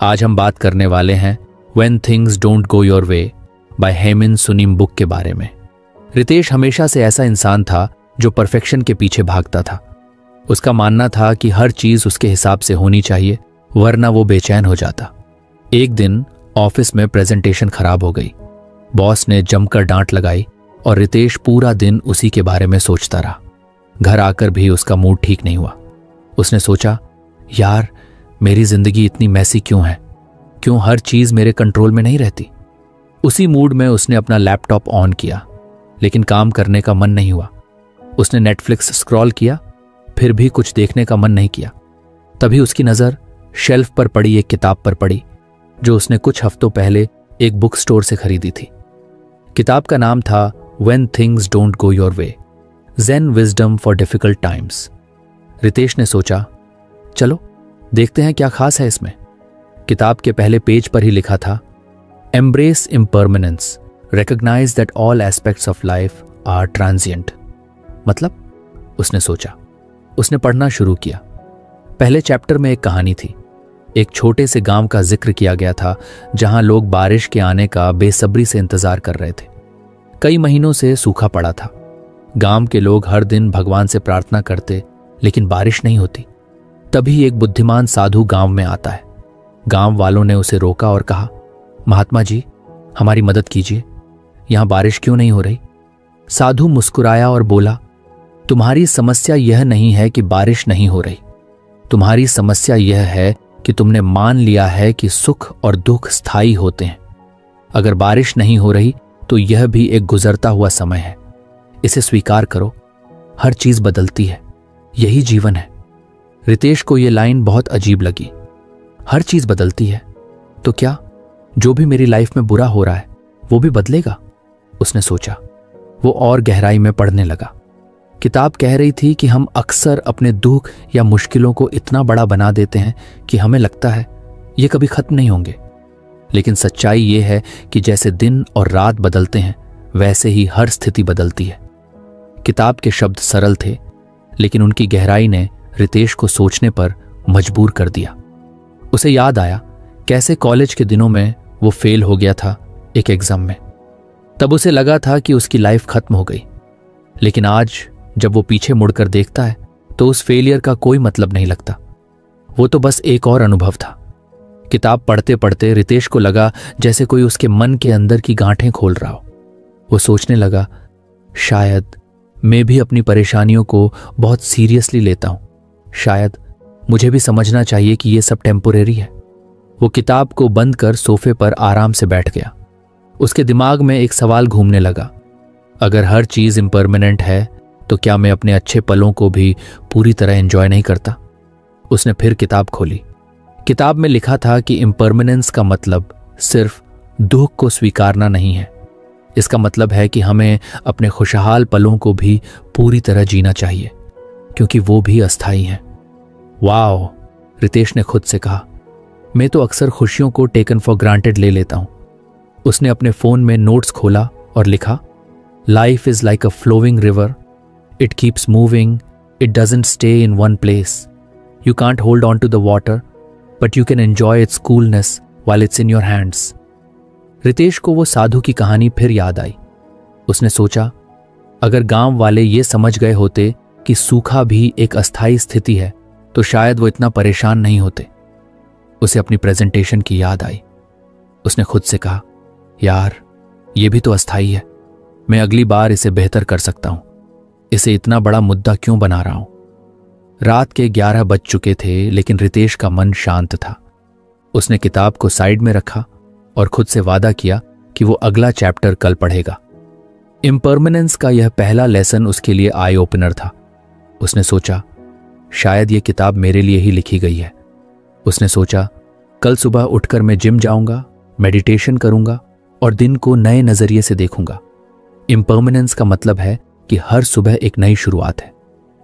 आज हम बात करने वाले हैं when things don't go your way by Hemant सुनीमबुक के बारे में। रितेश हमेशा से ऐसा इंसान था जो परफेक्शन के पीछे भागता था। उसका मानना था कि हर चीज उसके हिसाब से होनी चाहिए, वरना वो बेचैन हो जाता। एक दिन ऑफिस में प्रेजेंटेशन खराब हो गई। बॉस ने जमकर डांट लगाई और रितेश पूरा दिन उसी के बारे में सोचता रहा। घर आकर भी उसका मूड ठीक नहीं हुआ। उसने सोचा, यार मेरी जिंदगी इतनी मैसी क्यों है? क्यों हर चीज मेरे कंट्रोल में नहीं रहती? उसी मूड में उसने अपना लैपटॉप ऑन किया, लेकिन काम करने का मन नहीं हुआ। उसने नेटफ्लिक्स स्क्रॉल किया, फिर भी कुछ देखने का मन नहीं किया। तभी उसकी नजर शेल्फ पर पड़ी एक किताब पर पड़ी जो उसने कुछ हफ्तों पहले एक बुक स्टोर से खरीदी थी। किताब का नाम था when things don't go your way, zen wisdom for difficult times. Ritesh ने सोचा, चलो देखते हैं क्या खास है इसमें। किताब के पहले पेज पर ही लिखा था, embrace impermanence, recognise that all aspects of life are transient. मतलब, उसने सोचा। उसने पढ़ना शुरू किया। पहले चैप्टर में एक कहानी थी। एक छोटे से गांव का जिक्र किया गया था जहां लोग बारिश के आने का बेसब्री से इंतजार कर रहे थे। कई महीनों से सूखा पड़ा था। गांव के लोग हर दिन भगवान से प्रार्थना करते, लेकिन बारिश नहीं होती। तभी एक बुद्धिमान साधु गांव में आता है। गांव वालों ने उसे रोका और कहा, महात्मा जी हमारी मदद कीजिए, यहां बारिश क्यों नहीं हो रही? साधु मुस्कुराया और बोला, तुम्हारी समस्या यह नहीं है कि बारिश नहीं हो रही, तुम्हारी समस्या यह है कि तुमने मान लिया है कि सुख और दुख स्थायी होते हैं। अगर बारिश नहीं हो रही तो यह भी एक गुजरता हुआ समय है, इसे स्वीकार करो। हर चीज बदलती है, यही जीवन है। रितेश को यह लाइन बहुत अजीब लगी। हर चीज बदलती है तो क्या जो भी मेरी लाइफ में बुरा हो रहा है वो भी बदलेगा? उसने सोचा। वो और गहराई में पढ़ने लगा। किताब कह रही थी कि हम अक्सर अपने दुख या मुश्किलों को इतना बड़ा बना देते हैं कि हमें लगता है ये कभी खत्म नहीं होंगे। लेकिन सच्चाई ये है कि जैसे दिन और रात बदलते हैं वैसे ही हर स्थिति बदलती है। किताब के शब्द सरल थे, लेकिन उनकी गहराई ने रितेश को सोचने पर मजबूर कर दिया। उसे याद आया कैसे कॉलेज के दिनों में वो फेल हो गया था एक एग्जाम में। तब उसे लगा था कि उसकी लाइफ खत्म हो गई। लेकिन आज जब वो पीछे मुड़कर देखता है तो उस फेलियर का कोई मतलब नहीं लगता। वो तो बस एक और अनुभव था। किताब पढ़ते पढ़ते रितेश को लगा जैसे कोई उसके मन के अंदर की गांठें खोल रहा हो। वो सोचने लगा, शायद मैं भी अपनी परेशानियों को बहुत सीरियसली लेता हूं। शायद मुझे भी समझना चाहिए कि ये सब टेम्पोरेरी है। वो किताब को बंद कर सोफे पर आराम से बैठ गया। उसके दिमाग में एक सवाल घूमने लगा, अगर हर चीज इम्परमानेंट है तो क्या मैं अपने अच्छे पलों को भी पूरी तरह एंजॉय नहीं करता? उसने फिर किताब खोली। किताब में लिखा था कि इम्परमानेंस का मतलब सिर्फ दुख को स्वीकारना नहीं है। इसका मतलब है कि हमें अपने खुशहाल पलों को भी पूरी तरह जीना चाहिए, क्योंकि वो भी अस्थायी हैं। वाओ, रितेश ने खुद से कहा, मैं तो अक्सर खुशियों को टेकन फॉर ग्रांटेड ले लेता हूं। उसने अपने फोन में नोट्स खोला और लिखा, life is like a flowing river, it keeps moving, it doesn't stay in one place, you can't hold on to the water but you can enjoy its coolness while it's in your hands. Ritesh को वो साधु की कहानी फिर याद आई। उसने सोचा, अगर गांव वाले ये समझ गए होते कि सूखा भी एक अस्थायी स्थिति है तो शायद वो इतना परेशान नहीं होते। उसे अपनी प्रेजेंटेशन की याद आई। उसने खुद से कहा, यार ये भी तो अस्थायी है, मैं अगली बार इसे बेहतर कर सकता हूं। इसे इतना बड़ा मुद्दा क्यों बना रहा हूं? रात के 11 बज चुके थे, लेकिन रितेश का मन शांत था। उसने किताब को साइड में रखा और खुद से वादा किया कि वो अगला चैप्टर कल पढ़ेगा। इम्परमानेंस का यह पहला लेसन उसके लिए आई ओपनर था। उसने सोचा, शायद ये किताब मेरे लिए ही लिखी गई है। उसने सोचा, कल सुबह उठकर मैं जिम जाऊंगा, मेडिटेशन करूंगा और दिन को नए नजरिए से देखूंगा। इम्परमानेंस का मतलब है कि हर सुबह एक नई शुरुआत है।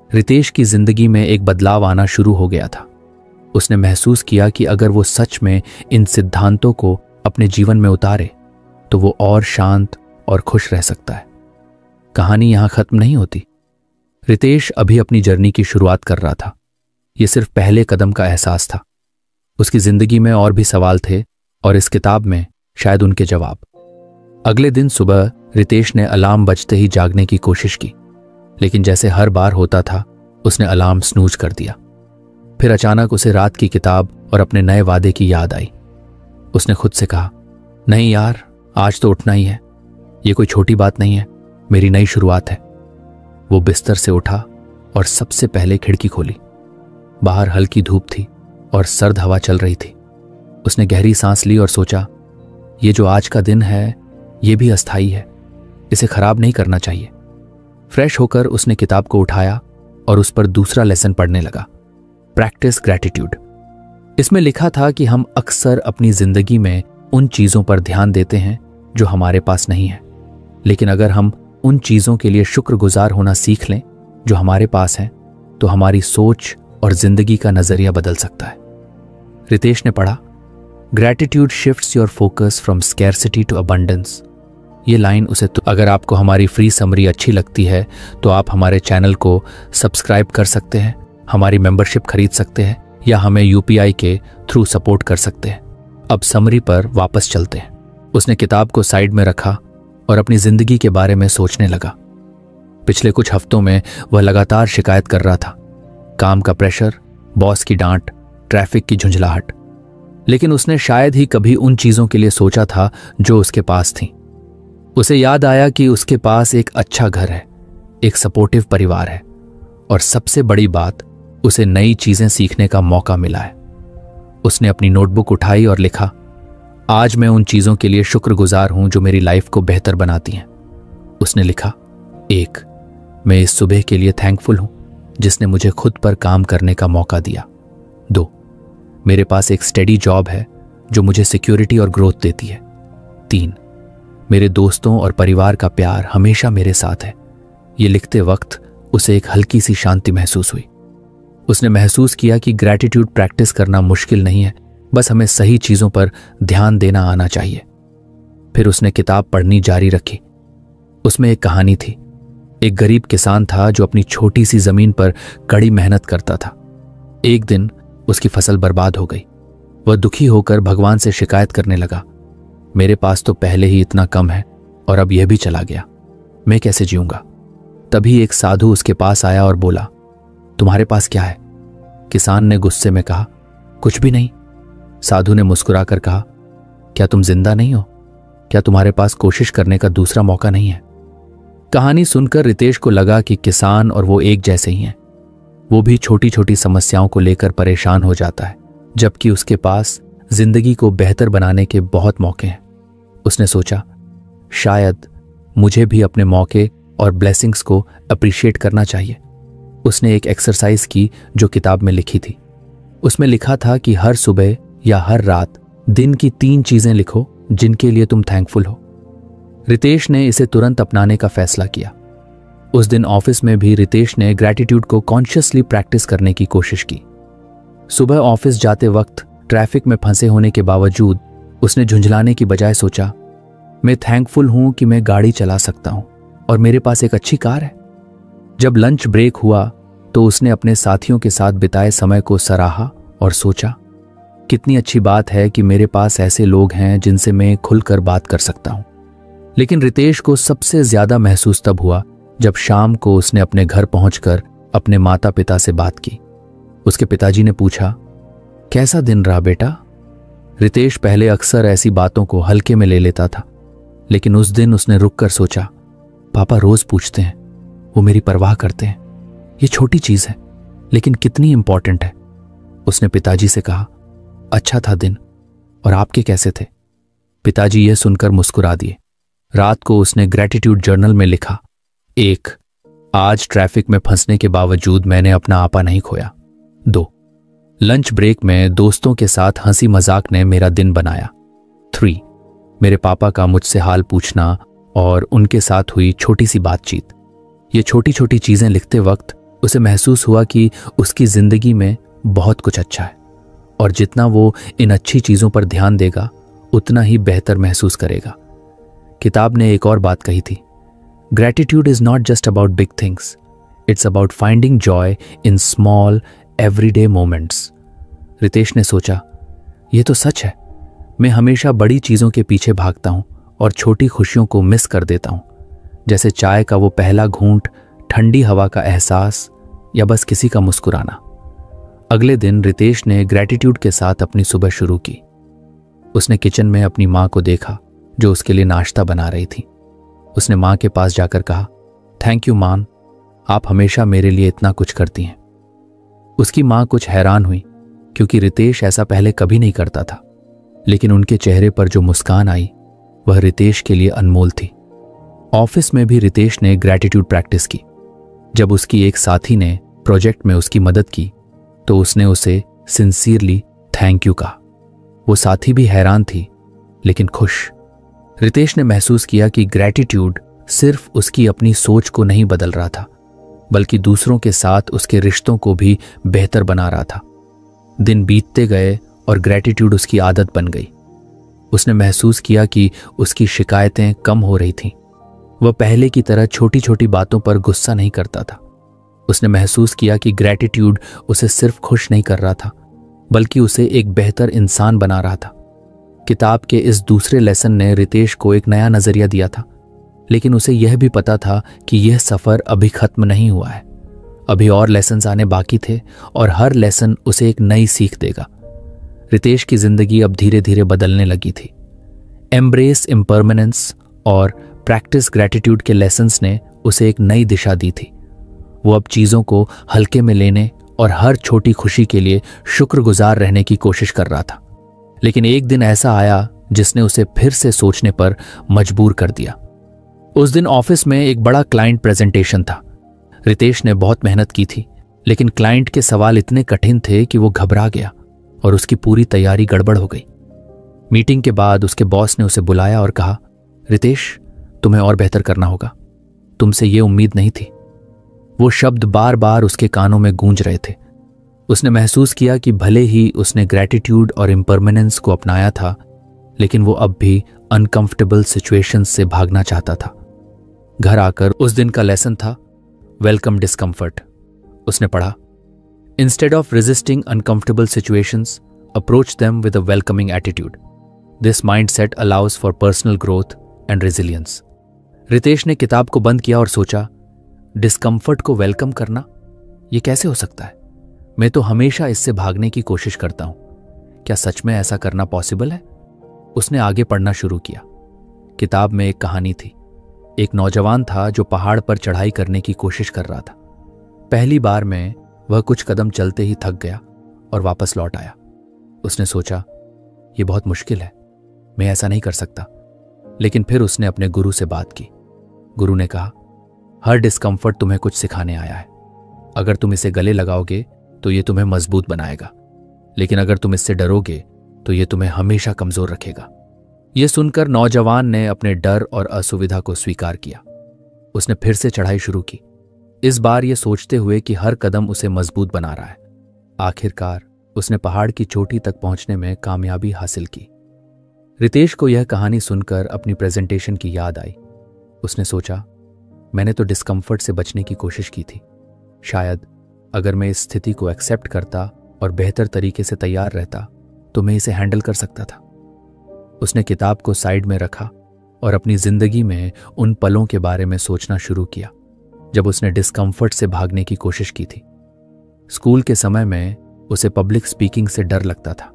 रितेश की जिंदगी में एक बदलाव आना शुरू हो गया था। उसने महसूस किया कि अगर वो सच में इन सिद्धांतों को अपने जीवन में उतारे तो वो और शांत और खुश रह सकता है। कहानी यहां खत्म नहीं होती। रितेश अभी अपनी जर्नी की शुरुआत कर रहा था। यह सिर्फ पहले कदम का एहसास था। उसकी जिंदगी में और भी सवाल थे और इस किताब में शायद उनके जवाब। अगले दिन सुबह रितेश ने अलार्म बजते ही जागने की कोशिश की, लेकिन जैसे हर बार होता था उसने अलार्म स्नूज कर दिया। फिर अचानक उसे रात की किताब और अपने नए वादे की याद आई। उसने खुद से कहा, नहीं यार, आज तो उठना ही है, ये कोई छोटी बात नहीं है, मेरी नई शुरुआत है। वो बिस्तर से उठा और सबसे पहले खिड़की खोली। बाहर हल्की धूप थी और सर्द हवा चल रही थी। उसने गहरी सांस ली और सोचा, ये जो आज का दिन है ये भी अस्थाई है, इसे खराब नहीं करना चाहिए। फ्रेश होकर उसने किताब को उठाया और उस पर दूसरा लेसन पढ़ने लगा, प्रैक्टिस ग्रैटिट्यूड। इसमें लिखा था कि हम अक्सर अपनी जिंदगी में उन चीजों पर ध्यान देते हैं जो हमारे पास नहीं है, लेकिन अगर हम उन चीजों के लिए शुक्रगुजार होना सीख लें जो हमारे पास हैं, तो हमारी सोच और जिंदगी का नजरिया बदल सकता है। रितेश ने पढ़ा, gratitude shifts your focus from scarcity to abundance. ये लाइन उसे अगर आपको हमारी फ्री समरी अच्छी लगती है तो आप हमारे चैनल को सब्सक्राइब कर सकते हैं, हमारी मेंबरशिप खरीद सकते हैं या हमें यूपीआई के थ्रू सपोर्ट कर सकते हैं। अब समरी पर वापस चलते हैं। उसने किताब को साइड में रखा और अपनी जिंदगी के बारे में सोचने लगा। पिछले कुछ हफ्तों में वह लगातार शिकायत कर रहा था, काम का प्रेशर, बॉस की डांट, ट्रैफिक की झुंझलाहट, लेकिन उसने शायद ही कभी उन चीजों के लिए सोचा था जो उसके पास थी। उसे याद आया कि उसके पास एक अच्छा घर है, एक सपोर्टिव परिवार है और सबसे बड़ी बात, उसे नई चीजें सीखने का मौका मिला है। उसने अपनी नोटबुक उठाई और लिखा, आज मैं उन चीजों के लिए शुक्रगुजार हूं जो मेरी लाइफ को बेहतर बनाती हैं। उसने लिखा, 1, मैं इस सुबह के लिए थैंकफुल हूं जिसने मुझे खुद पर काम करने का मौका दिया। 2, मेरे पास एक स्टेडी जॉब है जो मुझे सिक्योरिटी और ग्रोथ देती है। 3, मेरे दोस्तों और परिवार का प्यार हमेशा मेरे साथ है। ये लिखते वक्त उसे एक हल्की सी शांति महसूस हुई। उसने महसूस किया कि ग्रैटिट्यूड प्रैक्टिस करना मुश्किल नहीं है, बस हमें सही चीजों पर ध्यान देना आना चाहिए। फिर उसने किताब पढ़नी जारी रखी। उसमें एक कहानी थी। एक गरीब किसान था जो अपनी छोटी सी जमीन पर कड़ी मेहनत करता था। एक दिन उसकी फसल बर्बाद हो गई। वह दुखी होकर भगवान से शिकायत करने लगा, मेरे पास तो पहले ही इतना कम है और अब यह भी चला गया, मैं कैसे जीऊंगा। तभी एक साधु उसके पास आया और बोला, तुम्हारे पास क्या है? किसान ने गुस्से में कहा, कुछ भी नहीं। साधु ने मुस्कुराकर कहा, क्या तुम जिंदा नहीं हो? क्या तुम्हारे पास कोशिश करने का दूसरा मौका नहीं है? कहानी सुनकर रितेश को लगा कि किसान और वो एक जैसे ही हैं। वो भी छोटी छोटी समस्याओं को लेकर परेशान हो जाता है, जबकि उसके पास जिंदगी को बेहतर बनाने के बहुत मौके हैं। उसने सोचा, शायद मुझे भी अपने मौके और ब्लेसिंग्स को अप्रिशिएट करना चाहिए। उसने एक एक्सरसाइज की जो किताब में लिखी थी। उसमें लिखा था कि हर सुबह या हर रात दिन की 3 चीजें लिखो जिनके लिए तुम थैंकफुल हो। रितेश ने इसे तुरंत अपनाने का फैसला किया। उस दिन ऑफिस में भी रितेश ने ग्रैटिट्यूड को कॉन्शियसली प्रैक्टिस करने की कोशिश की। सुबह ऑफिस जाते वक्त ट्रैफिक में फंसे होने के बावजूद उसने झुंझलाने की बजाय सोचा, मैं थैंकफुल हूं कि मैं गाड़ी चला सकता हूं और मेरे पास एक अच्छी कार है। जब लंच ब्रेक हुआ तो उसने अपने साथियों के साथ बिताए समय को सराहा और सोचा, कितनी अच्छी बात है कि मेरे पास ऐसे लोग हैं जिनसे मैं खुलकर बात कर सकता हूं। लेकिन रितेश को सबसे ज्यादा महसूस तब हुआ जब शाम को उसने अपने घर पहुंचकर अपने माता पिता से बात की। उसके पिताजी ने पूछा, कैसा दिन रहा बेटा? रितेश पहले अक्सर ऐसी बातों को हल्के में ले लेता था, लेकिन उस दिन उसने रुककर सोचा, पापा रोज पूछते हैं, वो मेरी परवाह करते हैं। ये छोटी चीज है लेकिन कितनी इंपॉर्टेंट है। उसने पिताजी से कहा, अच्छा था दिन, और आपके कैसे थे? पिताजी यह सुनकर मुस्कुरा दिए। रात को उसने ग्रैटिट्यूड जर्नल में लिखा, 1, आज ट्रैफिक में फंसने के बावजूद मैंने अपना आपा नहीं खोया। 2, लंच ब्रेक में दोस्तों के साथ हंसी मजाक ने मेरा दिन बनाया। 3, मेरे पापा का मुझसे हाल पूछना और उनके साथ हुई छोटी सी बातचीत। ये छोटी छोटी चीजें लिखते वक्त उसे महसूस हुआ कि उसकी जिंदगी में बहुत कुछ अच्छा है और जितना वो इन अच्छी चीजों पर ध्यान देगा उतना ही बेहतर महसूस करेगा। किताब ने एक और बात कही थी, gratitude is not just about big things, it's about finding joy in small everyday moments. Ritesh ने सोचा, ये तो सच है। मैं हमेशा बड़ी चीज़ों के पीछे भागता हूँ और छोटी खुशियों को मिस कर देता हूँ, जैसे चाय का वो पहला घूंट, ठंडी हवा का एहसास या बस किसी का मुस्कुराना। अगले दिन रितेश ने ग्रैटिट्यूड के साथ अपनी सुबह शुरू की। उसने किचन में अपनी माँ को देखा जो उसके लिए नाश्ता बना रही थी। उसने माँ के पास जाकर कहा, थैंक यू माँ, आप हमेशा मेरे लिए इतना कुछ करती हैं। उसकी माँ कुछ हैरान हुई क्योंकि रितेश ऐसा पहले कभी नहीं करता था, लेकिन उनके चेहरे पर जो मुस्कान आई वह रितेश के लिए अनमोल थी। ऑफिस में भी रितेश ने ग्रैटिट्यूड प्रैक्टिस की। जब उसकी एक साथी ने प्रोजेक्ट में उसकी मदद की तो उसने उसे सिंसियरली थैंक यू कहा। वो साथी भी हैरान थी लेकिन खुश। रितेश ने महसूस किया कि ग्रैटिट्यूड सिर्फ उसकी अपनी सोच को नहीं बदल रहा था, बल्कि दूसरों के साथ उसके रिश्तों को भी बेहतर बना रहा था। दिन बीतते गए और ग्रैटिट्यूड उसकी आदत बन गई। उसने महसूस किया कि उसकी शिकायतें कम हो रही थीं। वह पहले की तरह छोटी छोटी बातों पर गुस्सा नहीं करता था। उसने महसूस किया कि ग्रैटिट्यूड उसे सिर्फ खुश नहीं कर रहा था, बल्कि उसे एक बेहतर इंसान बना रहा था। किताब के इस दूसरे लेसन ने रितेश को एक नया नजरिया दिया था, लेकिन उसे यह भी पता था कि यह सफर अभी खत्म नहीं हुआ है। अभी और लेसन्स आने बाकी थे और हर लेसन उसे एक नई सीख देगा। रितेश की जिंदगी अब धीरे धीरे बदलने लगी थी। एम्ब्रेस इम्परमानेंस और प्रैक्टिस ग्रैटिट्यूड के लेसन्स ने उसे एक नई दिशा दी थी। वो अब चीज़ों को हल्के में लेने और हर छोटी खुशी के लिए शुक्रगुजार रहने की कोशिश कर रहा था। लेकिन एक दिन ऐसा आया जिसने उसे फिर से सोचने पर मजबूर कर दिया। उस दिन ऑफिस में एक बड़ा क्लाइंट प्रेजेंटेशन था। रितेश ने बहुत मेहनत की थी, लेकिन क्लाइंट के सवाल इतने कठिन थे कि वो घबरा गया और उसकी पूरी तैयारी गड़बड़ हो गई। मीटिंग के बाद उसके बॉस ने उसे बुलाया और कहा, रितेश, तुम्हें और बेहतर करना होगा। तुमसे ये उम्मीद नहीं थी। वो शब्द बार बार उसके कानों में गूंज रहे थे। उसने महसूस किया कि भले ही उसने ग्रैटिट्यूड और इम्परमानेंस को अपनाया था, लेकिन वो अब भी अनकंफर्टेबल सिचुएशंस से भागना चाहता था। घर आकर उस दिन का लेसन था वेलकम डिस्कम्फर्ट। उसने पढ़ा, instead of resisting uncomfortable situations, approach them with a welcoming attitude. This mindset allows for personal growth and resilience. Ritesh ने किताब को बंद किया और सोचा, डिस्कम्फर्ट को वेलकम करना, यह कैसे हो सकता है? मैं तो हमेशा इससे भागने की कोशिश करता हूं। क्या सच में ऐसा करना पॉसिबल है? उसने आगे पढ़ना शुरू किया। किताब में एक कहानी थी। एक नौजवान था जो पहाड़ पर चढ़ाई करने की कोशिश कर रहा था। पहली बार में वह कुछ कदम चलते ही थक गया और वापस लौट आया। उसने सोचा, यह बहुत मुश्किल है, मैं ऐसा नहीं कर सकता। लेकिन फिर उसने अपने गुरु से बात की। गुरु ने कहा, हर डिस्कम्फर्ट तुम्हें कुछ सिखाने आया है। अगर तुम इसे गले लगाओगे तो ये तुम्हें मजबूत बनाएगा, लेकिन अगर तुम इससे डरोगे तो ये तुम्हें हमेशा कमजोर रखेगा। यह सुनकर नौजवान ने अपने डर और असुविधा को स्वीकार किया। उसने फिर से चढ़ाई शुरू की, इस बार यह सोचते हुए कि हर कदम उसे मजबूत बना रहा है। आखिरकार उसने पहाड़ की चोटी तक पहुंचने में कामयाबी हासिल की। रितेश को यह कहानी सुनकर अपनी प्रेजेंटेशन की याद आई। उसने सोचा, मैंने तो डिस्कम्फर्ट से बचने की कोशिश की थी। शायद अगर मैं इस स्थिति को एक्सेप्ट करता और बेहतर तरीके से तैयार रहता तो मैं इसे हैंडल कर सकता था। उसने किताब को साइड में रखा और अपनी जिंदगी में उन पलों के बारे में सोचना शुरू किया जब उसने डिस्कम्फर्ट से भागने की कोशिश की थी। स्कूल के समय में उसे पब्लिक स्पीकिंग से डर लगता था।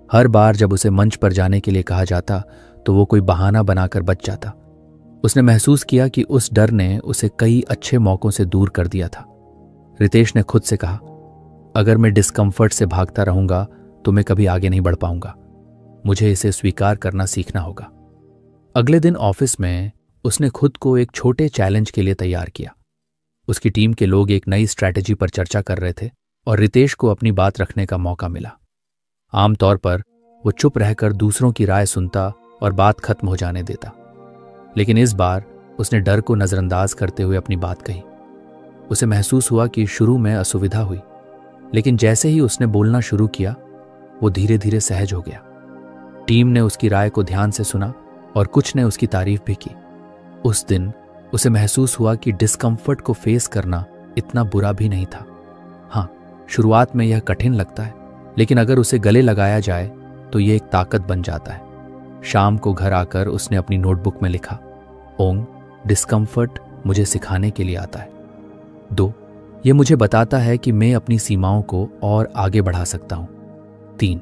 हर बार जब उसे मंच पर जाने के लिए कहा जाता तो वो कोई बहाना बनाकर बच जाता। उसने महसूस किया कि उस डर ने उसे कई अच्छे मौकों से दूर कर दिया था। रितेश ने खुद से कहा, अगर मैं डिस्कम्फर्ट से भागता रहूंगा तो मैं कभी आगे नहीं बढ़ पाऊंगा। मुझे इसे स्वीकार करना सीखना होगा। अगले दिन ऑफिस में उसने खुद को एक छोटे चैलेंज के लिए तैयार किया। उसकी टीम के लोग एक नई स्ट्रैटेजी पर चर्चा कर रहे थे और रितेश को अपनी बात रखने का मौका मिला। आमतौर पर वो चुप रहकर दूसरों की राय सुनता और बात खत्म हो जाने देता, लेकिन इस बार उसने डर को नजरअंदाज करते हुए अपनी बात कही। उसे महसूस हुआ कि शुरू में असुविधा हुई, लेकिन जैसे ही उसने बोलना शुरू किया वो धीरे धीरे सहज हो गया। टीम ने उसकी राय को ध्यान से सुना और कुछ ने उसकी तारीफ भी की। उस दिन उसे महसूस हुआ कि डिस्कम्फर्ट को फेस करना इतना बुरा भी नहीं था। हाँ, शुरुआत में यह कठिन लगता है, लेकिन अगर उसे गले लगाया जाए तो ये एक ताकत बन जाता है। शाम को घर आकर उसने अपनी नोटबुक में लिखा, ओंग, डिस्कम्फर्ट मुझे सिखाने के लिए आता है। 2, ये मुझे बताता है कि मैं अपनी सीमाओं को और आगे बढ़ा सकता हूं। 3,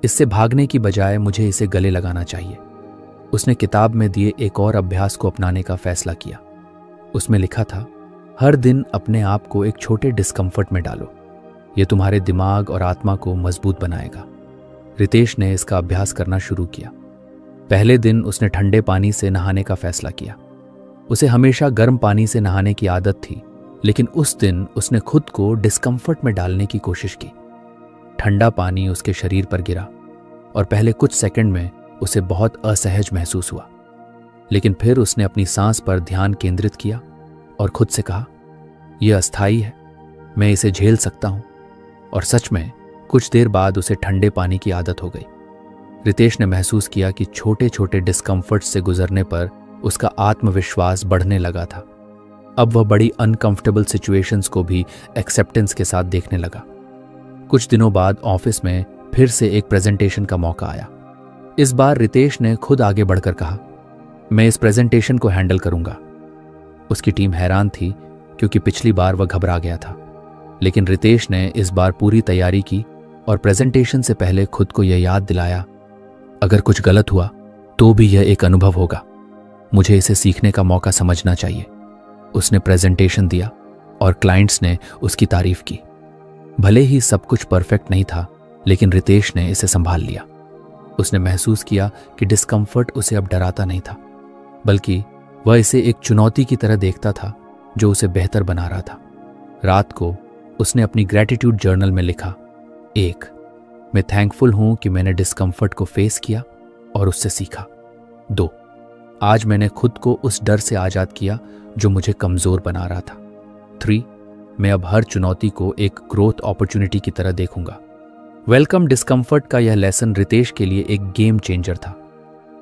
इससे भागने की बजाय मुझे इसे गले लगाना चाहिए। उसने किताब में दिए एक और अभ्यास को अपनाने का फैसला किया। उसमें लिखा था, हर दिन अपने आप को एक छोटे डिस्कम्फर्ट में डालो, यह तुम्हारे दिमाग और आत्मा को मजबूत बनाएगा। रितेश ने इसका अभ्यास करना शुरू किया। पहले दिन उसने ठंडे पानी से नहाने का फैसला किया। उसे हमेशा गर्म पानी से नहाने की आदत थी, लेकिन उस दिन उसने खुद को डिस्कम्फर्ट में डालने की कोशिश की। ठंडा पानी उसके शरीर पर गिरा और पहले कुछ सेकंड में उसे बहुत असहज महसूस हुआ, लेकिन फिर उसने अपनी सांस पर ध्यान केंद्रित किया और खुद से कहा, यह अस्थायी है, मैं इसे झेल सकता हूं। और सच में कुछ देर बाद उसे ठंडे पानी की आदत हो गई। रितेश ने महसूस किया कि छोटे छोटे डिस्कम्फर्ट से गुजरने पर उसका आत्मविश्वास बढ़ने लगा था। अब वह बड़ी अनकंफर्टेबल सिचुएशंस को भी एक्सेप्टेंस के साथ देखने लगा। कुछ दिनों बाद ऑफिस में फिर से एक प्रेजेंटेशन का मौका आया। इस बार रितेश ने खुद आगे बढ़कर कहा, मैं इस प्रेजेंटेशन को हैंडल करूंगा। उसकी टीम हैरान थी क्योंकि पिछली बार वह घबरा गया था, लेकिन रितेश ने इस बार पूरी तैयारी की और प्रेजेंटेशन से पहले खुद को यह याद दिलाया, अगर कुछ गलत हुआ तो भी यह एक अनुभव होगा, मुझे इसे सीखने का मौका समझना चाहिए। उसने प्रेजेंटेशन दिया और क्लाइंट्स ने उसकी तारीफ की। भले ही सब कुछ परफेक्ट नहीं था, लेकिन रितेश ने इसे संभाल लिया। उसने महसूस किया कि डिस्कम्फर्ट उसे अब डराता नहीं था, बल्कि वह इसे एक चुनौती की तरह देखता था जो उसे बेहतर बना रहा था। रात को उसने अपनी ग्रैटिट्यूड जर्नल में लिखा, 1, मैं थैंकफुल हूं कि मैंने डिस्कम्फर्ट को फेस किया और उससे सीखा। 2, आज मैंने खुद को उस डर से आजाद किया जो मुझे कमजोर बना रहा था। 3, मैं अब हर चुनौती को एक ग्रोथ अपॉर्चुनिटी की तरह देखूंगा। वेलकम डिस्कम्फर्ट का यह लेसन रितेश के लिए एक गेम चेंजर था।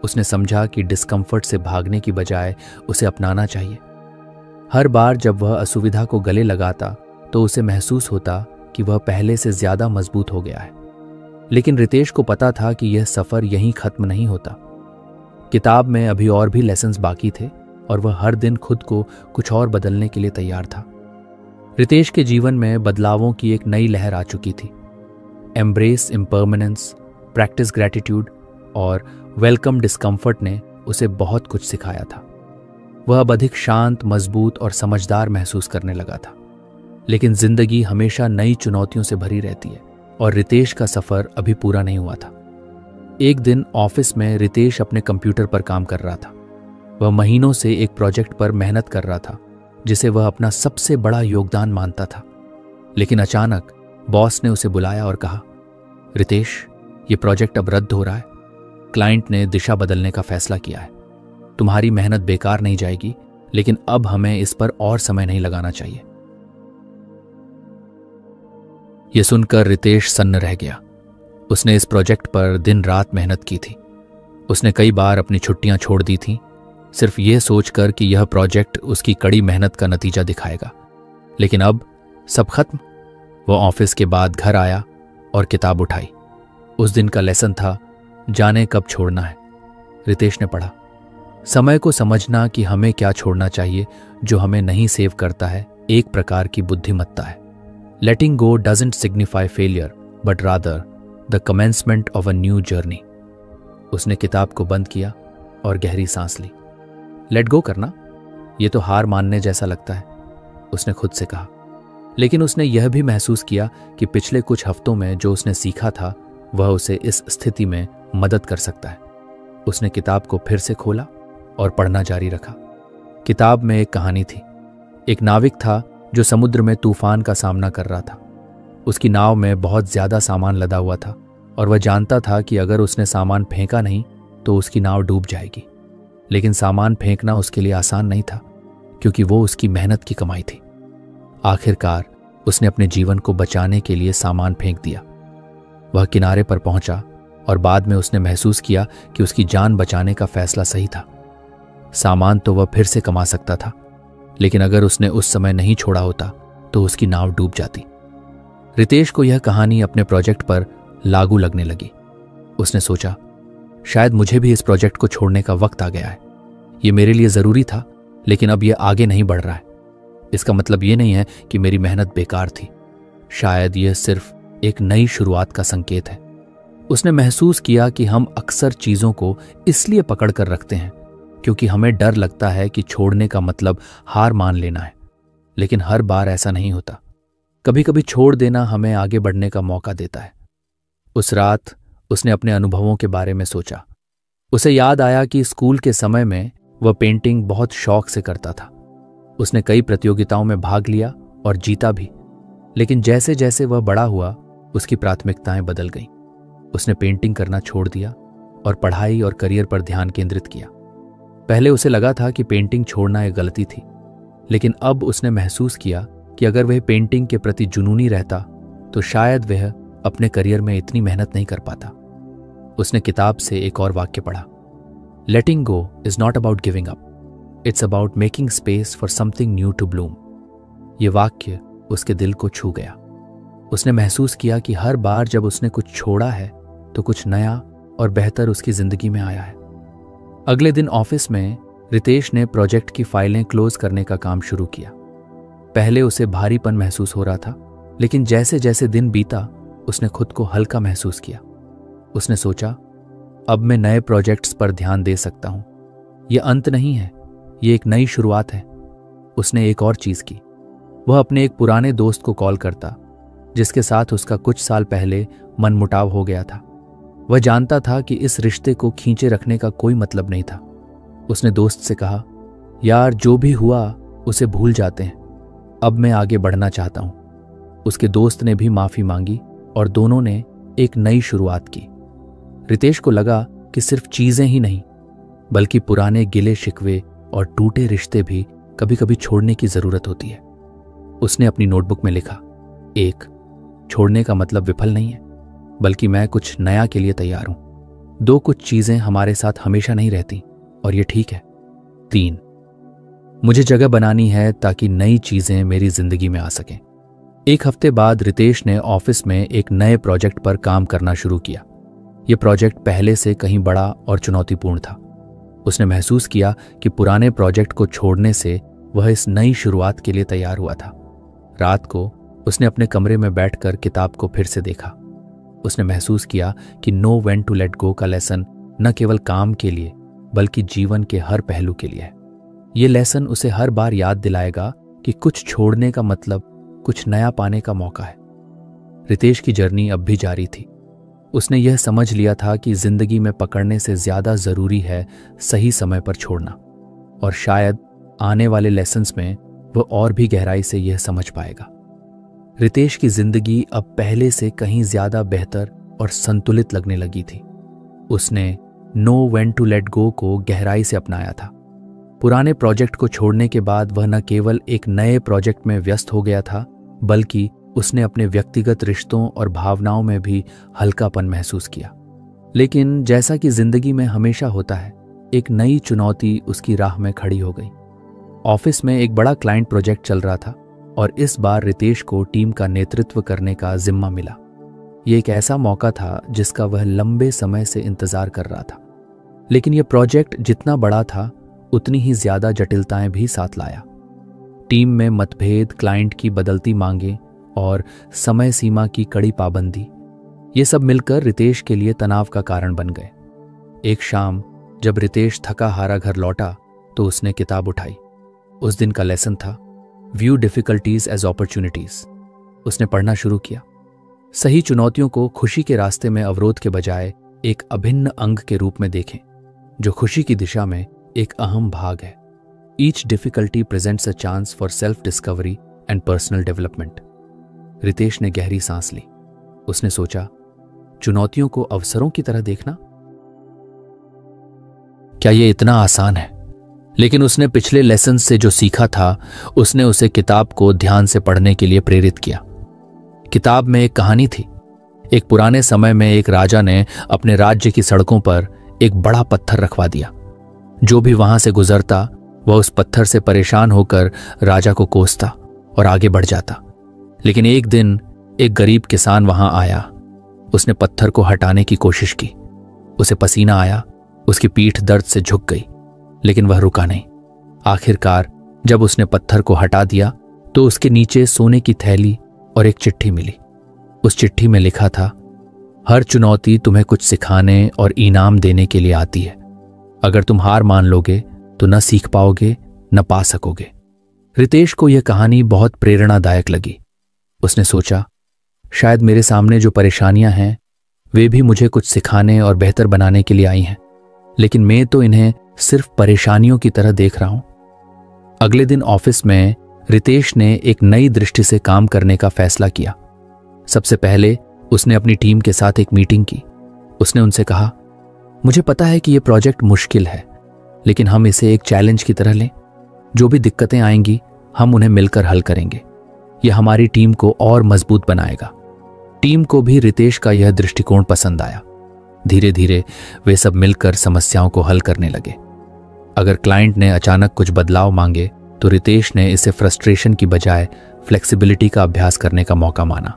उसने समझा कि डिस्कम्फर्ट से भागने की बजाय उसे अपनाना चाहिए। हर बार जब वह असुविधा को गले लगाता तो उसे महसूस होता कि वह पहले से ज्यादा मजबूत हो गया है। लेकिन रितेश को पता था कि यह सफर यहीं खत्म नहीं होता। किताब में अभी और भी लेसन्स बाकी थे और वह हर दिन खुद को कुछ और बदलने के लिए तैयार था। रितेश के जीवन में बदलावों की एक नई लहर आ चुकी थी। एम्ब्रेस इम्परमानेंस, प्रैक्टिस ग्रैटिट्यूड और वेलकम डिस्कम्फर्ट ने उसे बहुत कुछ सिखाया था। वह अब अधिक शांत, मजबूत और समझदार महसूस करने लगा था। लेकिन जिंदगी हमेशा नई चुनौतियों से भरी रहती है और रितेश का सफर अभी पूरा नहीं हुआ था। एक दिन ऑफिस में रितेश अपने कंप्यूटर पर काम कर रहा था। वह महीनों से एक प्रोजेक्ट पर मेहनत कर रहा था जिसे वह अपना सबसे बड़ा योगदान मानता था। लेकिन अचानक बॉस ने उसे बुलाया और कहा, रितेश, ये प्रोजेक्ट अब रद्द हो रहा है। क्लाइंट ने दिशा बदलने का फैसला किया है। तुम्हारी मेहनत बेकार नहीं जाएगी, लेकिन अब हमें इस पर और समय नहीं लगाना चाहिए। यह सुनकर रितेश सन्न रह गया। उसने इस प्रोजेक्ट पर दिन रात मेहनत की थी। उसने कई बार अपनी छुट्टियां छोड़ दी थीं, सिर्फ ये सोचकर कि यह प्रोजेक्ट उसकी कड़ी मेहनत का नतीजा दिखाएगा। लेकिन अब सब खत्म। वह ऑफिस के बाद घर आया और किताब उठाई। उस दिन का लेसन था, जाने कब छोड़ना है। रितेश ने पढ़ा, समय को समझना कि हमें क्या छोड़ना चाहिए जो हमें नहीं सेव करता है, एक प्रकार की बुद्धिमत्ता है। Letting go doesn't signify failure but rather the commencement of a new journey. उसने किताब को बंद किया और गहरी सांस ली। लेट गो करना, यह तो हार मानने जैसा लगता है, उसने खुद से कहा। लेकिन उसने यह भी महसूस किया कि पिछले कुछ हफ्तों में जो उसने सीखा था वह उसे इस स्थिति में मदद कर सकता है। उसने किताब को फिर से खोला और पढ़ना जारी रखा। किताब में एक कहानी थी। एक नाविक था जो समुद्र में तूफान का सामना कर रहा था। उसकी नाव में बहुत ज्यादा सामान लदा हुआ था और वह जानता था कि अगर उसने सामान फेंका नहीं तो उसकी नाव डूब जाएगी। लेकिन सामान फेंकना उसके लिए आसान नहीं था, क्योंकि वो उसकी मेहनत की कमाई थी। आखिरकार उसने अपने जीवन को बचाने के लिए सामान फेंक दिया। वह किनारे पर पहुंचा और बाद में उसने महसूस किया कि उसकी जान बचाने का फैसला सही था। सामान तो वह फिर से कमा सकता था, लेकिन अगर उसने उस समय नहीं छोड़ा होता तो उसकी नाव डूब जाती। रितेश को यह कहानी अपने प्रोजेक्ट पर लागू लगने लगी। उसने सोचा, शायद मुझे भी इस प्रोजेक्ट को छोड़ने का वक्त आ गया है। ये मेरे लिए ज़रूरी था, लेकिन अब ये आगे नहीं बढ़ रहा है। इसका मतलब ये नहीं है कि मेरी मेहनत बेकार थी। शायद यह सिर्फ एक नई शुरुआत का संकेत है। उसने महसूस किया कि हम अक्सर चीज़ों को इसलिए पकड़ कर रखते हैं क्योंकि हमें डर लगता है कि छोड़ने का मतलब हार मान लेना है, लेकिन हर बार ऐसा नहीं होता। कभी कभी छोड़ देना हमें आगे बढ़ने का मौका देता है। उस रात उसने अपने अनुभवों के बारे में सोचा। उसे याद आया कि स्कूल के समय में वह पेंटिंग बहुत शौक से करता था। उसने कई प्रतियोगिताओं में भाग लिया और जीता भी, लेकिन जैसे जैसे वह बड़ा हुआ उसकी प्राथमिकताएं बदल गईं। उसने पेंटिंग करना छोड़ दिया और पढ़ाई और करियर पर ध्यान केंद्रित किया। पहले उसे लगा था कि पेंटिंग छोड़ना एक गलती थी, लेकिन अब उसने महसूस किया कि अगर वह पेंटिंग के प्रति जुनूनी रहता तो शायद वह अपने करियर में इतनी मेहनत नहीं कर पाता। उसने किताब से एक और वाक्य पढ़ा, letting go is not about giving up, it's about making space for something new to bloom. यह वाक्य उसके दिल को छू गया। उसने महसूस किया कि हर बार जब उसने कुछ छोड़ा है तो कुछ नया और बेहतर उसकी जिंदगी में आया है। अगले दिन ऑफिस में रितेश ने प्रोजेक्ट की फाइलें क्लोज करने का काम शुरू किया। पहले उसे भारीपन महसूस हो रहा था, लेकिन जैसे जैसे दिन बीता उसने खुद को हल्का महसूस किया। उसने सोचा, अब मैं नए प्रोजेक्ट्स पर ध्यान दे सकता हूं। यह अंत नहीं है, यह एक नई शुरुआत है। उसने एक और चीज की। वह अपने एक पुराने दोस्त को कॉल करता जिसके साथ उसका कुछ साल पहले मनमुटाव हो गया था। वह जानता था कि इस रिश्ते को खींचे रखने का कोई मतलब नहीं था। उसने दोस्त से कहा, यार जो भी हुआ उसे भूल जाते हैं, अब मैं आगे बढ़ना चाहता हूं। उसके दोस्त ने भी माफी मांगी और दोनों ने एक नई शुरुआत की। रितेश को लगा कि सिर्फ चीजें ही नहीं बल्कि पुराने गिले शिकवे और टूटे रिश्ते भी कभी कभी छोड़ने की जरूरत होती है। उसने अपनी नोटबुक में लिखा, 1, छोड़ने का मतलब विफल नहीं है बल्कि मैं कुछ नया के लिए तैयार हूं। 2, कुछ चीजें हमारे साथ हमेशा नहीं रहती और ये ठीक है। 3, मुझे जगह बनानी है ताकि नई चीजें मेरी जिंदगी में आ सकें। 1 हफ्ते बाद रितेश ने ऑफिस में एक नए प्रोजेक्ट पर काम करना शुरू किया। यह प्रोजेक्ट पहले से कहीं बड़ा और चुनौतीपूर्ण था। उसने महसूस किया कि पुराने प्रोजेक्ट को छोड़ने से वह इस नई शुरुआत के लिए तैयार हुआ था। रात को उसने अपने कमरे में बैठकर किताब को फिर से देखा। उसने महसूस किया कि know when to let go का लेसन न केवल काम के लिए बल्कि जीवन के हर पहलू के लिए है। ये लेसन उसे हर बार याद दिलाएगा कि कुछ छोड़ने का मतलब कुछ नया पाने का मौका है। रितेश की जर्नी अब भी जारी थी। उसने यह समझ लिया था कि जिंदगी में पकड़ने से ज्यादा जरूरी है सही समय पर छोड़ना, और शायद आने वाले लेसन्स में वह और भी गहराई से यह समझ पाएगा। रितेश की जिंदगी अब पहले से कहीं ज्यादा बेहतर और संतुलित लगने लगी थी। उसने know when to let go को गहराई से अपनाया था। पुराने प्रोजेक्ट को छोड़ने के बाद वह न केवल एक नए प्रोजेक्ट में व्यस्त हो गया था बल्कि उसने अपने व्यक्तिगत रिश्तों और भावनाओं में भी हल्कापन महसूस किया। लेकिन जैसा कि जिंदगी में हमेशा होता है, एक नई चुनौती उसकी राह में खड़ी हो गई। ऑफिस में एक बड़ा क्लाइंट प्रोजेक्ट चल रहा था और इस बार रितेश को टीम का नेतृत्व करने का जिम्मा मिला। ये एक ऐसा मौका था जिसका वह लंबे समय से इंतजार कर रहा था, लेकिन यह प्रोजेक्ट जितना बड़ा था उतनी ही ज्यादा जटिलताएं भी साथ लाया। टीम में मतभेद, क्लाइंट की बदलती मांगें और समय सीमा की कड़ी पाबंदी, ये सब मिलकर रितेश के लिए तनाव का कारण बन गए। एक शाम जब रितेश थका हारा घर लौटा तो उसने किताब उठाई। उस दिन का लेसन था व्यू डिफिकल्टीज एज अपॉर्चुनिटीज। उसने पढ़ना शुरू किया। सही चुनौतियों को खुशी के रास्ते में अवरोध के बजाय एक अभिन्न अंग के रूप में देखें जो खुशी की दिशा में एक अहम भाग है। Each difficulty presents a chance for self discovery and personal development. Ritesh ने गहरी सांस ली। उसने सोचा, चुनौतियों को अवसरों की तरह देखना, क्या यह इतना आसान है? लेकिन उसने पिछले लेसन से जो सीखा था उसने उसे किताब को ध्यान से पढ़ने के लिए प्रेरित किया। किताब में एक कहानी थी। एक पुराने समय में एक राजा ने अपने राज्य की सड़कों पर एक बड़ा पत्थर रखवा दिया। जो भी वहां से गुजरता वह उस पत्थर से परेशान होकर राजा को कोसता और आगे बढ़ जाता। लेकिन एक दिन एक गरीब किसान वहां आया। उसने पत्थर को हटाने की कोशिश की उसे पसीना आया, उसकी पीठ दर्द से झुक गई, लेकिन वह रुका नहीं। आखिरकार जब उसने पत्थर को हटा दिया तो उसके नीचे सोने की थैली और एक चिट्ठी मिली। उस चिट्ठी में लिखा था, हर चुनौती तुम्हें कुछ सिखाने और इनाम देने के लिए आती है। अगर तुम हार मान लोगे तो न सीख पाओगे न पा सकोगे। रितेश को यह कहानी बहुत प्रेरणादायक लगी। उसने सोचा, शायद मेरे सामने जो परेशानियां हैं वे भी मुझे कुछ सिखाने और बेहतर बनाने के लिए आई हैं, लेकिन मैं तो इन्हें सिर्फ परेशानियों की तरह देख रहा हूं। अगले दिन ऑफिस में रितेश ने एक नई दृष्टि से काम करने का फैसला किया। सबसे पहले उसने अपनी टीम के साथ एक मीटिंग की। उसने उनसे कहा, मुझे पता है कि यह प्रोजेक्ट मुश्किल है, लेकिन हम इसे एक चैलेंज की तरह लें। जो भी दिक्कतें आएंगी हम उन्हें मिलकर हल करेंगे। यह हमारी टीम को और मजबूत बनाएगा। टीम को भी रितेश का यह दृष्टिकोण पसंद आया। धीरे धीरे वे सब मिलकर समस्याओं को हल करने लगे। अगर क्लाइंट ने अचानक कुछ बदलाव मांगे तो रितेश ने इसे फ्रस्ट्रेशन की बजाय फ्लेक्सिबिलिटी का अभ्यास करने का मौका माना।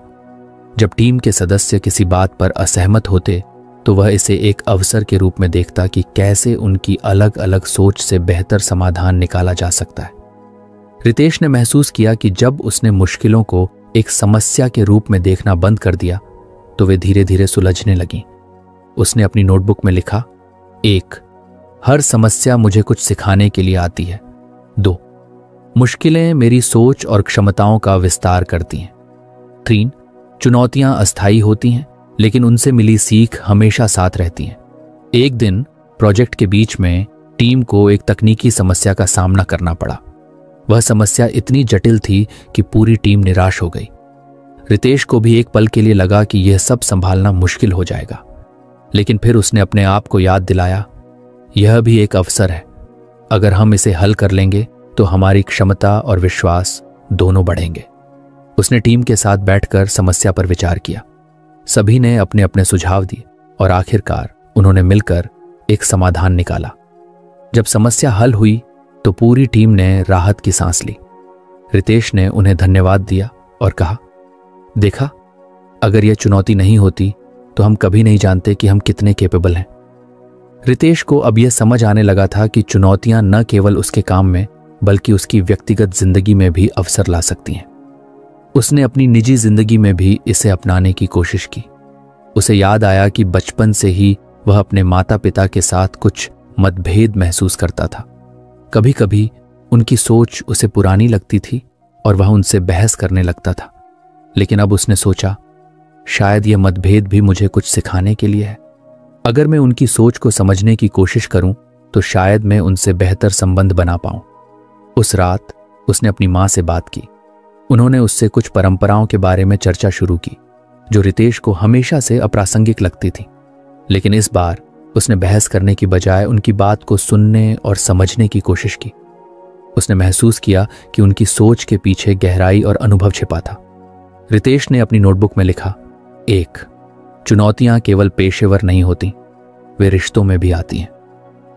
जब टीम के सदस्य किसी बात पर असहमत होते तो वह इसे एक अवसर के रूप में देखता कि कैसे उनकी अलग अलग सोच से बेहतर समाधान निकाला जा सकता है। रितेश ने महसूस किया कि जब उसने मुश्किलों को एक समस्या के रूप में देखना बंद कर दिया तो वे धीरे धीरे सुलझने लगीं। उसने अपनी नोटबुक में लिखा, 1. हर समस्या मुझे कुछ सिखाने के लिए आती है। 2. मुश्किलें मेरी सोच और क्षमताओं का विस्तार करती हैं। 3. चुनौतियां अस्थायी होती हैं, लेकिन उनसे मिली सीख हमेशा साथ रहती हैं। एक दिन प्रोजेक्ट के बीच में टीम को एक तकनीकी समस्या का सामना करना पड़ा। वह समस्या इतनी जटिल थी कि पूरी टीम निराश हो गई। रितेश को भी एक पल के लिए लगा कि यह सब संभालना मुश्किल हो जाएगा, लेकिन फिर उसने अपने आप को याद दिलाया, यह भी एक अवसर है। अगर हम इसे हल कर लेंगे तो हमारी क्षमता और विश्वास दोनों बढ़ेंगे। उसने टीम के साथ बैठकर समस्या पर विचार किया। सभी ने अपने अपने सुझाव दिए और आखिरकार उन्होंने मिलकर एक समाधान निकाला। जब समस्या हल हुई तो पूरी टीम ने राहत की सांस ली। रितेश ने उन्हें धन्यवाद दिया और कहा, देखा, अगर यह चुनौती नहीं होती तो हम कभी नहीं जानते कि हम कितने कैपेबल हैं। रितेश को अब यह समझ आने लगा था कि चुनौतियां न केवल उसके काम में बल्कि उसकी व्यक्तिगत जिंदगी में भी अवसर ला सकती हैं। उसने अपनी निजी जिंदगी में भी इसे अपनाने की कोशिश की। उसे याद आया कि बचपन से ही वह अपने माता पिता के साथ कुछ मतभेद महसूस करता था। कभी कभी उनकी सोच उसे पुरानी लगती थी और वह उनसे बहस करने लगता था, लेकिन अब उसने सोचा, शायद यह मतभेद भी मुझे कुछ सिखाने के लिए है। अगर मैं उनकी सोच को समझने की कोशिश करूं तो शायद मैं उनसे बेहतर संबंध बना पाऊं। उस रात उसने अपनी मां से बात की। उन्होंने उससे कुछ परंपराओं के बारे में चर्चा शुरू की जो रितेश को हमेशा से अप्रासंगिक लगती थी, लेकिन इस बार उसने बहस करने की बजाय उनकी बात को सुनने और समझने की कोशिश की। उसने महसूस किया कि उनकी सोच के पीछे गहराई और अनुभव छिपा था। रितेश ने अपनी नोटबुक में लिखा, 1. चुनौतियां केवल पेशेवर नहीं होती, वे रिश्तों में भी आती हैं।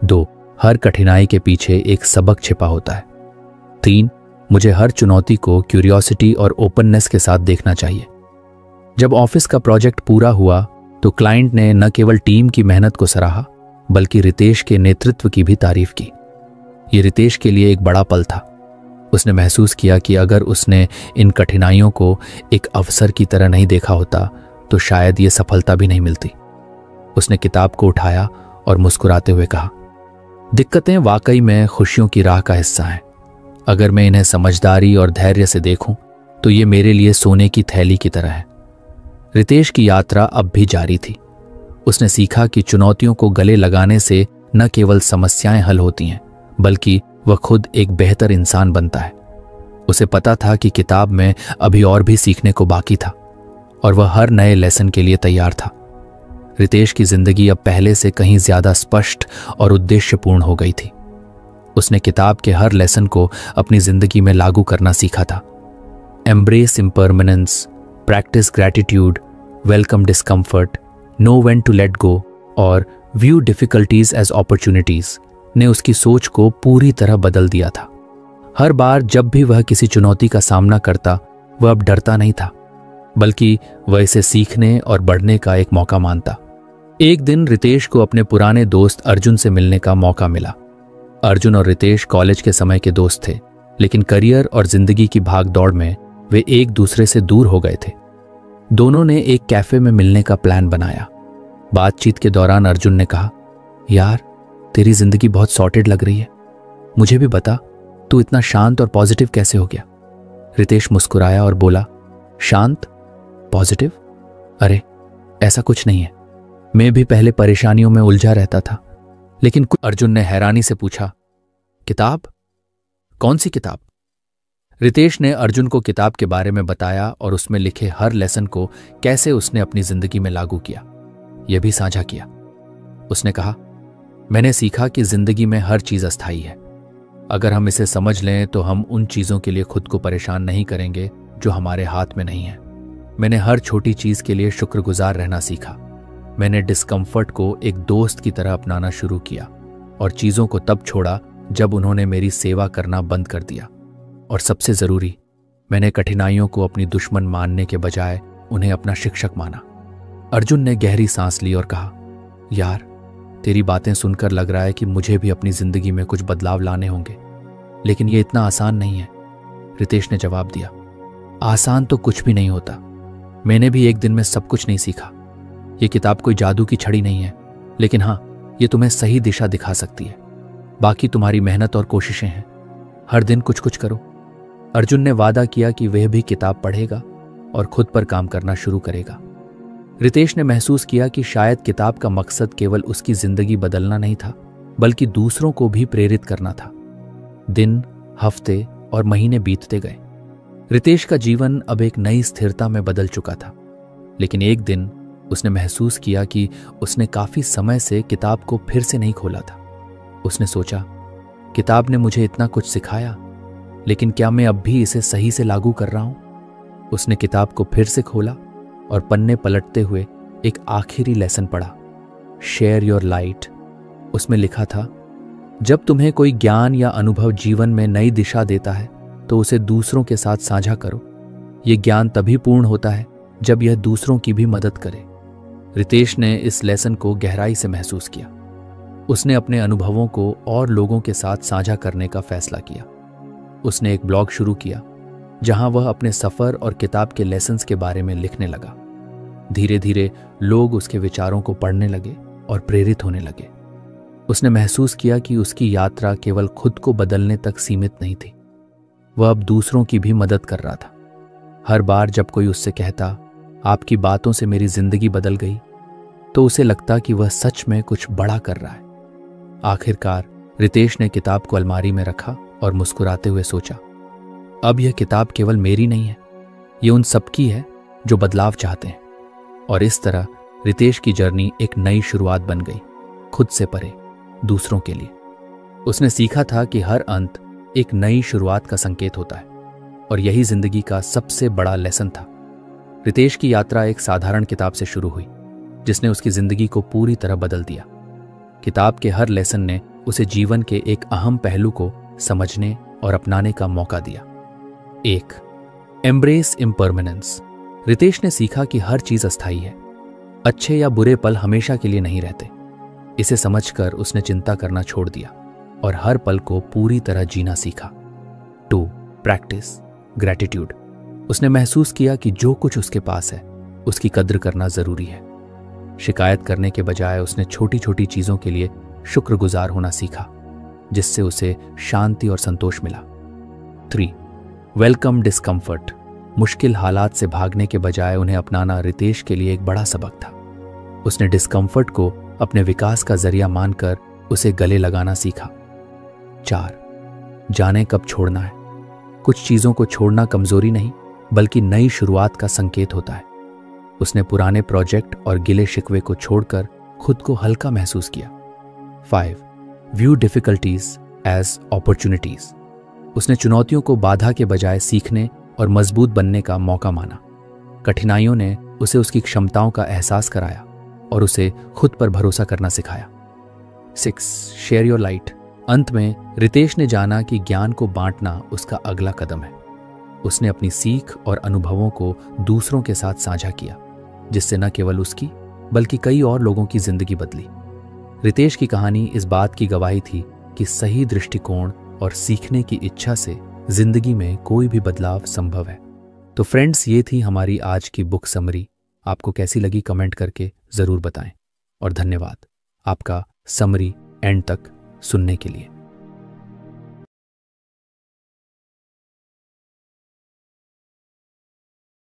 2. हर कठिनाई के पीछे एक सबक छिपा होता है। 3. मुझे हर चुनौती को क्यूरियोसिटी और ओपननेस के साथ देखना चाहिए। जब ऑफिस का प्रोजेक्ट पूरा हुआ तो क्लाइंट ने न केवल टीम की मेहनत को सराहा बल्कि रितेश के नेतृत्व की भी तारीफ की। यह रितेश के लिए एक बड़ा पल था। उसने महसूस किया कि अगर उसने इन कठिनाइयों को एक अवसर की तरह नहीं देखा होता तो शायद ये सफलता भी नहीं मिलती। उसने किताब को उठाया और मुस्कुराते हुए कहा, दिक्कतें वाकई में खुशियों की राह का हिस्सा हैं। अगर मैं इन्हें समझदारी और धैर्य से देखूं तो ये मेरे लिए सोने की थैली की तरह है। रितेश की यात्रा अब भी जारी थी। उसने सीखा कि चुनौतियों को गले लगाने से न केवल समस्याएं हल होती हैं बल्कि वह खुद एक बेहतर इंसान बनता है। उसे पता था कि किताब में अभी और भी सीखने को बाकी था और वह हर नए लेसन के लिए तैयार था। रितेश की जिंदगी अब पहले से कहीं ज्यादा स्पष्ट और उद्देश्यपूर्ण हो गई थी। उसने किताब के हर लेसन को अपनी जिंदगी में लागू करना सीखा था। Embrace impermanence, practice gratitude, welcome discomfort, know when to let go और व्यू डिफिकल्टीज एज अपॉर्चुनिटीज ने उसकी सोच को पूरी तरह बदल दिया था। हर बार जब भी वह किसी चुनौती का सामना करता वह अब डरता नहीं था बल्कि वह इसे सीखने और बढ़ने का एक मौका मानता। एक दिन रितेश को अपने पुराने दोस्त अर्जुन से मिलने का मौका मिला। अर्जुन और रितेश कॉलेज के समय के दोस्त थे, लेकिन करियर और जिंदगी की भागदौड़ में वे एक दूसरे से दूर हो गए थे। दोनों ने एक कैफे में मिलने का प्लान बनाया। बातचीत के दौरान अर्जुन ने कहा, यार तेरी जिंदगी बहुत सॉर्टेड लग रही है, मुझे भी बता तू इतना शांत और पॉजिटिव कैसे हो गया। रितेश मुस्कुराया और बोला, शांत पॉजिटिव? अरे ऐसा कुछ नहीं है, मैं भी पहले परेशानियों में उलझा रहता था, लेकिन अर्जुन ने हैरानी से पूछा, किताब? कौन सी किताब? रितेश ने अर्जुन को किताब के बारे में बताया और उसमें लिखे हर लेसन को कैसे उसने अपनी जिंदगी में लागू किया, यह भी साझा किया। उसने कहा, मैंने सीखा कि जिंदगी में हर चीज अस्थायी है। अगर हम इसे समझ लें तो हम उन चीजों के लिए खुद को परेशान नहीं करेंगे जो हमारे हाथ में नहीं है। मैंने हर छोटी चीज के लिए शुक्रगुजार रहना सीखा। मैंने डिस्कम्फर्ट को एक दोस्त की तरह अपनाना शुरू किया और चीजों को तब छोड़ा जब उन्होंने मेरी सेवा करना बंद कर दिया। और सबसे जरूरी, मैंने कठिनाइयों को अपनी दुश्मन मानने के बजाय उन्हें अपना शिक्षक माना। अर्जुन ने गहरी सांस ली और कहा, यार तेरी बातें सुनकर लग रहा है कि मुझे भी अपनी जिंदगी में कुछ बदलाव लाने होंगे, लेकिन यह इतना आसान नहीं है। रितेश ने जवाब दिया, आसान तो कुछ भी नहीं होता। मैंने भी एक दिन में सब कुछ नहीं सीखा। यह किताब कोई जादू की छड़ी नहीं है, लेकिन हां, यह तुम्हें सही दिशा दिखा सकती है। बाकी तुम्हारी मेहनत और कोशिशें हैं। हर दिन कुछ कुछ करो। अर्जुन ने वादा किया कि वह भी किताब पढ़ेगा और खुद पर काम करना शुरू करेगा। रितेश ने महसूस किया कि शायद किताब का मकसद केवल उसकी जिंदगी बदलना नहीं था, बल्कि दूसरों को भी प्रेरित करना था। दिन, हफ्ते और महीने बीतते गए। रितेश का जीवन अब एक नई स्थिरता में बदल चुका था, लेकिन एक दिन उसने महसूस किया कि उसने काफी समय से किताब को फिर से नहीं खोला था। उसने सोचा, किताब ने मुझे इतना कुछ सिखाया, लेकिन क्या मैं अब भी इसे सही से लागू कर रहा हूं? उसने किताब को फिर से खोला और पन्ने पलटते हुए एक आखिरी लेसन पढ़ा, शेयर योर लाइट। उसमें लिखा था, जब तुम्हें कोई ज्ञान या अनुभव जीवन में नई दिशा देता है तो उसे दूसरों के साथ साझा करो। यह ज्ञान तभी पूर्ण होता है जब यह दूसरों की भी मदद करे। रितेश ने इस लेसन को गहराई से महसूस किया। उसने अपने अनुभवों को और लोगों के साथ साझा करने का फैसला किया। उसने एक ब्लॉग शुरू किया जहां वह अपने सफर और किताब के लेसन्स के बारे में लिखने लगा। धीरे धीरे लोग उसके विचारों को पढ़ने लगे और प्रेरित होने लगे। उसने महसूस किया कि उसकी यात्रा केवल खुद को बदलने तक सीमित नहीं थी, वह अब दूसरों की भी मदद कर रहा था। हर बार जब कोई उससे कहता, आपकी बातों से मेरी जिंदगी बदल गई, तो उसे लगता कि वह सच में कुछ बड़ा कर रहा है। आखिरकार रितेश ने किताब को अलमारी में रखा और मुस्कुराते हुए सोचा, अब यह किताब केवल मेरी नहीं है, ये उन सबकी है जो बदलाव चाहते हैं। और इस तरह रितेश की जर्नी एक नई शुरुआत बन गई, खुद से परे, दूसरों के लिए। उसने सीखा था कि हर अंत एक नई शुरुआत का संकेत होता है, और यही जिंदगी का सबसे बड़ा लेसन था। रितेश की यात्रा एक साधारण किताब से शुरू हुई, जिसने उसकी जिंदगी को पूरी तरह बदल दिया। किताब के हर लेसन ने उसे जीवन के एक अहम पहलू को समझने और अपनाने का मौका दिया। 1. Embrace impermanence. रितेश ने सीखा कि हर चीज अस्थायी है। अच्छे या बुरे पल हमेशा के लिए नहीं रहते। इसे समझकर उसने चिंता करना छोड़ दिया और हर पल को पूरी तरह जीना सीखा। 2. Practice gratitude. उसने महसूस किया कि जो कुछ उसके पास है उसकी कद्र करना जरूरी है। शिकायत करने के बजाय उसने छोटी छोटी चीजों के लिए शुक्रगुजार होना सीखा, जिससे उसे शांति और संतोष मिला। 3. Welcome discomfort. मुश्किल हालात से भागने के बजाय उन्हें अपनाना रितेश के लिए एक बड़ा सबक था। उसने डिस्कम्फर्ट को अपने विकास का जरिया मानकर उसे गले लगाना सीखा। 4. जाने कब छोड़ना है। कुछ चीजों को छोड़ना कमजोरी नहीं, बल्कि नई शुरुआत का संकेत होता है। उसने पुराने प्रोजेक्ट और गिले शिकवे को छोड़कर खुद को हल्का महसूस किया। 5. View difficulties as opportunities. उसने चुनौतियों को बाधा के बजाय सीखने और मजबूत बनने का मौका माना। कठिनाइयों ने उसे उसकी क्षमताओं का एहसास कराया और उसे खुद पर भरोसा करना सिखाया। 6. Share your light. अंत में रितेश ने जाना कि ज्ञान को बांटना उसका अगला कदम है। उसने अपनी सीख और अनुभवों को दूसरों के साथ साझा किया, जिससे न केवल उसकी बल्कि कई और लोगों की जिंदगी बदली। रितेश की कहानी इस बात की गवाही थी कि सही दृष्टिकोण और सीखने की इच्छा से जिंदगी में कोई भी बदलाव संभव है। तो फ्रेंड्स, ये थी हमारी आज की बुक समरी। आपको कैसी लगी कमेंट करके ज़रूर बताएं। और धन्यवाद आपका समरी एंड तक सुनने के लिए।